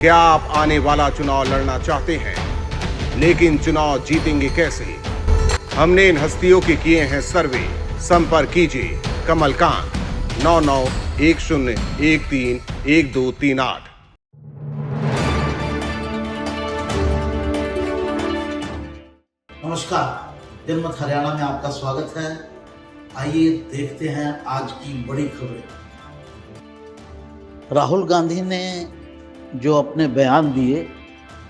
क्या आप आने वाला चुनाव लड़ना चाहते हैं, लेकिन चुनाव जीतेंगे कैसे? हमने इन हस्तियों के किए हैं सर्वे। संपर्क कीजिए कमलकांत 9910131238। नमस्कार, जनमत हरियाणा में आपका स्वागत है। आइए देखते हैं आज की बड़ी खबरें। राहुल गांधी ने जो अपने बयान दिए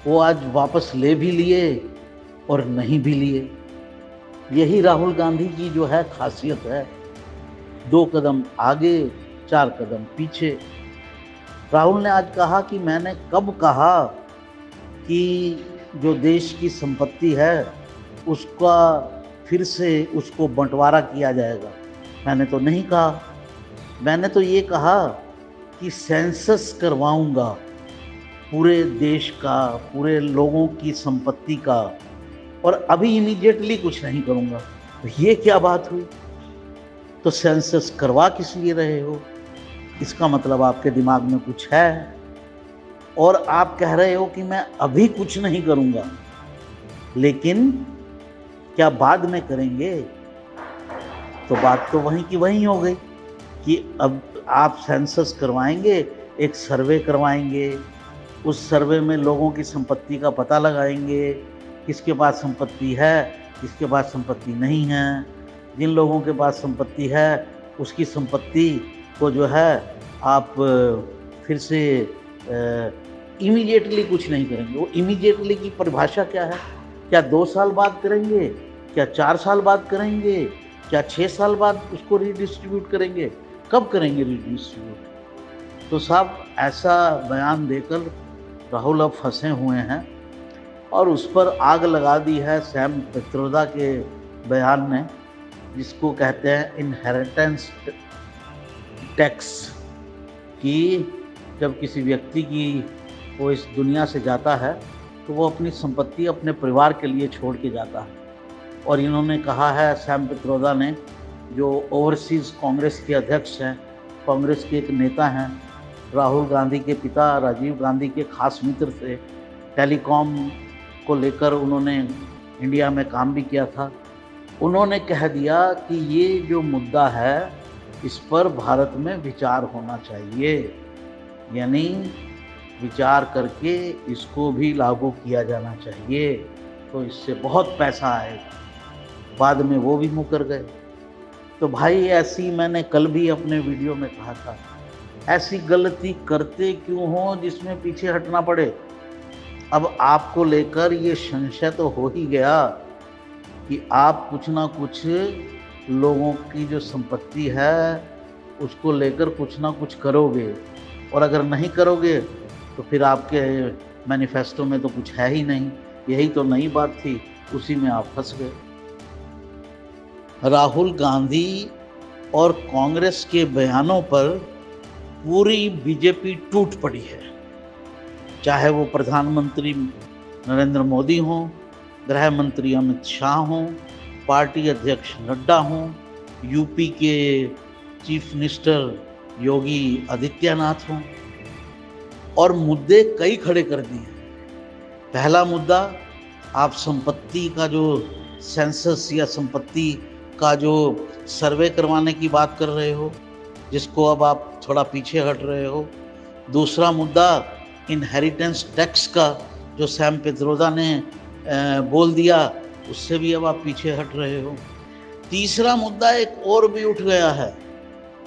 वो आज वापस ले भी लिए और नहीं भी लिए। यही राहुल गांधी की जो है खासियत है, 2 कदम आगे 4 कदम पीछे। राहुल ने आज कहा कि मैंने कब कहा कि जो देश की संपत्ति है उसका फिर से उसको बंटवारा किया जाएगा। मैंने तो नहीं कहा। मैंने तो ये कहा कि सेंसस करवाऊंगा पूरे देश का, पूरे लोगों की संपत्ति का, और अभी इमीडिएटली कुछ नहीं करूंगा। तो ये क्या बात हुई? तो सेंसस करवा किस लिए रहे हो? इसका मतलब आपके दिमाग में कुछ है और आप कह रहे हो कि मैं अभी कुछ नहीं करूंगा, लेकिन क्या बाद में करेंगे? तो बात तो वहीं की वहीं हो गई कि अब आप सेंसस करवाएंगे, एक सर्वे करवाएंगे, उस सर्वे में लोगों की संपत्ति का पता लगाएंगे, किसके पास संपत्ति है, किसके पास संपत्ति नहीं है। जिन लोगों के पास संपत्ति है उसकी संपत्ति को जो है आप फिर से इमीडिएटली कुछ नहीं करेंगे। वो इमीडिएटली की परिभाषा क्या है? क्या 2 साल बाद करेंगे? क्या 4 साल बाद करेंगे? क्या 6 साल बाद उसको रीडिस्ट्रीब्यूट करेंगे? कब करेंगे रीडिस्ट्रीब्यूट? तो साहब, ऐसा बयान देकर राहुल अब फंसे हुए हैं और उस पर आग लगा दी है सैम पित्रोदा के बयान ने, जिसको कहते हैं इनहेरिटेंस टैक्स, कि जब किसी व्यक्ति की वो इस दुनिया से जाता है तो वो अपनी संपत्ति अपने परिवार के लिए छोड़ के जाता है। और इन्होंने कहा है, सैम पित्रोदा ने, जो ओवरसीज़ कांग्रेस के अध्यक्ष हैं, कांग्रेस के एक नेता हैं, राहुल गांधी के पिता राजीव गांधी के खास मित्र थे, टेलीकॉम को लेकर उन्होंने इंडिया में काम भी किया था। उन्होंने कह दिया कि ये जो मुद्दा है इस पर भारत में विचार होना चाहिए, यानी विचार करके इसको भी लागू किया जाना चाहिए, तो इससे बहुत पैसा आएगा। बाद में वो भी मुकर गए। तो भाई, ऐसी मैंने कल भी अपने वीडियो में कहा था, ऐसी गलती करते क्यों हो जिसमें पीछे हटना पड़े? अब आपको लेकर ये संशय तो हो ही गया कि आप कुछ ना कुछ लोगों की जो संपत्ति है उसको लेकर कुछ ना कुछ करोगे, और अगर नहीं करोगे तो फिर आपके मैनिफेस्टो में तो कुछ है ही नहीं। यही तो नई बात थी, उसी में आप फंस गए। राहुल गांधी और कांग्रेस के बयानों पर पूरी बीजेपी टूट पड़ी है, चाहे वो प्रधानमंत्री नरेंद्र मोदी हों, गृह मंत्री अमित शाह हों, पार्टी अध्यक्ष नड्डा हों, यूपी के चीफ मिनिस्टर योगी आदित्यनाथ हों, और मुद्दे कई खड़े कर दिए। पहला मुद्दा, आप संपत्ति का जो सेंसस या संपत्ति का जो सर्वे करवाने की बात कर रहे हो, जिसको अब आप थोड़ा पीछे हट रहे हो। दूसरा मुद्दा, इनहेरिटेंस टैक्स का, जो सैम पित्रोदा ने बोल दिया, उससे भी अब आप पीछे हट रहे हो। तीसरा मुद्दा एक और भी उठ गया है,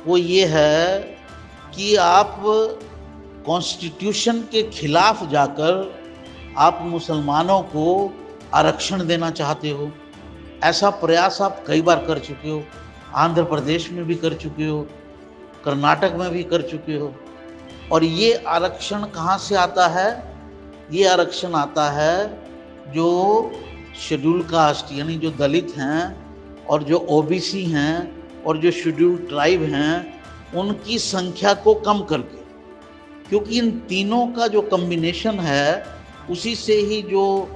वो ये है कि आप कॉन्स्टिट्यूशन के खिलाफ जाकर आप मुसलमानों को आरक्षण देना चाहते हो। ऐसा प्रयास आप कई बार कर चुके हो, आंध्र प्रदेश में भी कर चुके हो, कर्नाटक में भी कर चुके हो। और ये आरक्षण कहाँ से आता है? ये आरक्षण आता है जो शेड्यूल कास्ट, यानी जो दलित हैं, और जो ओबीसी हैं, और जो शेड्यूल ट्राइब हैं, उनकी संख्या को कम करके। क्योंकि इन तीनों का जो कॉम्बिनेशन है, उसी से ही जो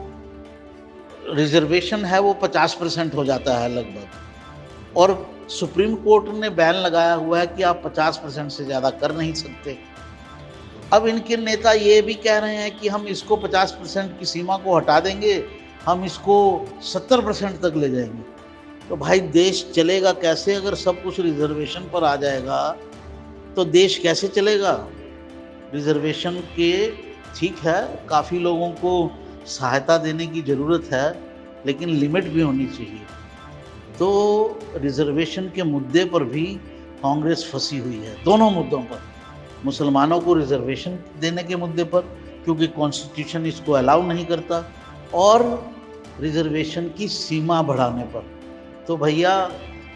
रिजर्वेशन है वो 50% हो जाता है लगभग। और सुप्रीम कोर्ट ने बैन लगाया हुआ है कि आप 50% से ज़्यादा कर नहीं सकते। अब इनके नेता ये भी कह रहे हैं कि हम इसको 50% की सीमा को हटा देंगे, हम इसको 70% तक ले जाएंगे। तो भाई देश चलेगा कैसे? अगर सब कुछ रिजर्वेशन पर आ जाएगा तो देश कैसे चलेगा? रिजर्वेशन के ठीक है, काफ़ी लोगों को सहायता देने की ज़रूरत है, लेकिन लिमिट भी होनी चाहिए। तो रिजर्वेशन के मुद्दे पर भी कांग्रेस फंसी हुई है, दोनों मुद्दों पर। मुसलमानों को रिजर्वेशन देने के मुद्दे पर, क्योंकि कॉन्स्टिट्यूशन इसको अलाउ नहीं करता, और रिजर्वेशन की सीमा बढ़ाने पर। तो भैया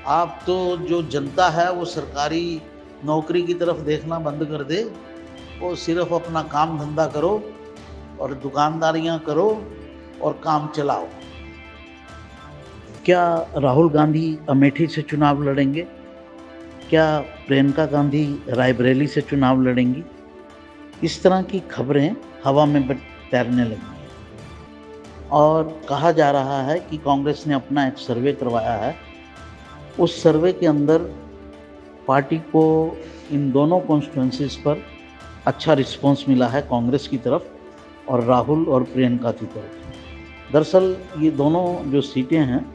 आप तो जो जनता है वो सरकारी नौकरी की तरफ देखना बंद कर दे, वो सिर्फ अपना काम धंधा करो और दुकानदारियां करो और काम चलाओ। क्या राहुल गांधी अमेठी से चुनाव लड़ेंगे? क्या प्रियंका गांधी रायबरेली से चुनाव लड़ेंगी? इस तरह की खबरें हवा में तैरने लगी हैं। और कहा जा रहा है कि कांग्रेस ने अपना एक सर्वे करवाया है। उस सर्वे के अंदर पार्टी को इन दोनों कॉन्स्टिट्यूंसीज पर अच्छा रिस्पांस मिला है, कांग्रेस की तरफ और राहुल और प्रियंका की तरफ। दरअसल ये दोनों जो सीटें हैं,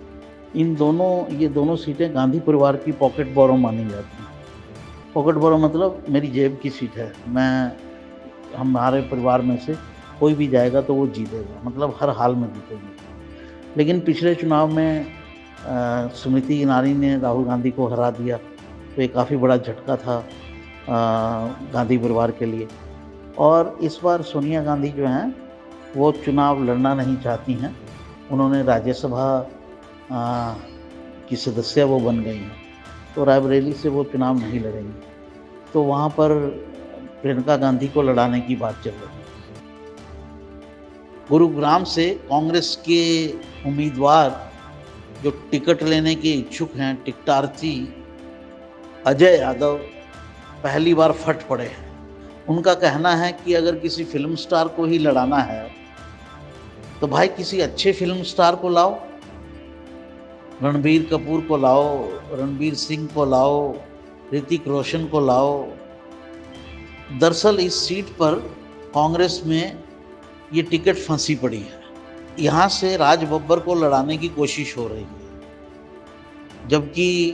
ये दोनों सीटें गांधी परिवार की पॉकेट बोरो मानी जाती हैं। पॉकेट बोरो मतलब मेरी जेब की सीट है, हमारे परिवार में से कोई भी जाएगा तो वो जीतेगा, मतलब हर हाल में जीतेगी। लेकिन पिछले चुनाव में स्मृति ईरानी ने राहुल गांधी को हरा दिया, तो ये काफ़ी बड़ा झटका था गांधी परिवार के लिए। और इस बार सोनिया गांधी जो हैं वो चुनाव लड़ना नहीं चाहती हैं। उन्होंने राज्यसभा की सदस्य वो बन गई हैं, तो रायबरेली से वो चुनाव नहीं लड़ेंगी। तो वहाँ पर प्रियंका गांधी को लड़ाने की बात चल रही है। गुरुग्राम से कांग्रेस के उम्मीदवार जो टिकट लेने के इच्छुक हैं, टिकटार्थी अजय यादव, पहली बार फट पड़े हैं। उनका कहना है कि अगर किसी फिल्म स्टार को ही लड़ाना है तो भाई किसी अच्छे फिल्म स्टार को लाओ, रणबीर कपूर को लाओ, रणबीर सिंह को लाओ, ऋतिक रोशन को लाओ। दरअसल इस सीट पर कांग्रेस में ये टिकट फंसी पड़ी है। यहाँ से राज बब्बर को लड़ाने की कोशिश हो रही है, जबकि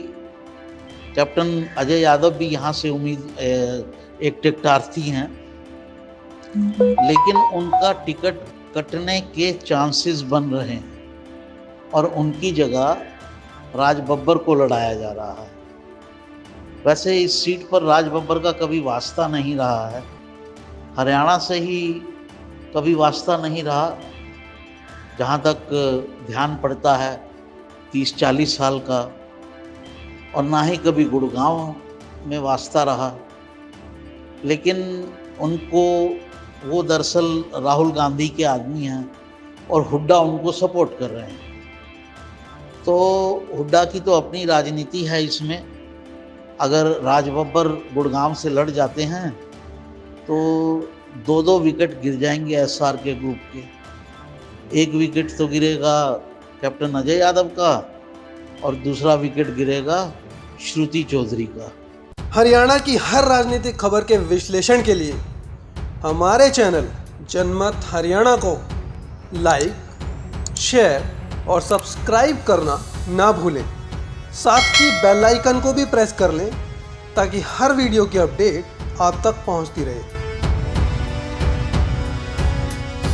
कैप्टन अजय यादव भी यहाँ से एक टिकटार्थी हैं, लेकिन उनका टिकट कटने के चांसेस बन रहे हैं और उनकी जगह राज बब्बर को लड़ाया जा रहा है। वैसे इस सीट पर राज बब्बर का कभी वास्ता नहीं रहा है, हरियाणा से ही कभी वास्ता नहीं रहा, जहाँ तक ध्यान पड़ता है 30-40 साल का, और ना ही कभी गुड़गांव में वास्ता रहा। लेकिन वो दरअसल राहुल गांधी के आदमी हैं और हुड्डा उनको सपोर्ट कर रहे हैं। तो हुड्डा की तो अपनी राजनीति है इसमें। अगर राज बब्बर गुड़गांव से लड़ जाते हैं तो 2-2 विकेट गिर जाएंगे एसआर के ग्रुप के। एक विकेट तो गिरेगा कैप्टन अजय यादव का और दूसरा विकेट गिरेगा श्रुति चौधरी का। हरियाणा की हर राजनीतिक खबर के विश्लेषण के लिए हमारे चैनल जनमत हरियाणा को लाइक, शेयर और सब्सक्राइब करना ना भूलें। साथ ही बेल आइकन को भी प्रेस कर लें ताकि हर वीडियो की अपडेट आप तक पहुंचती रहे।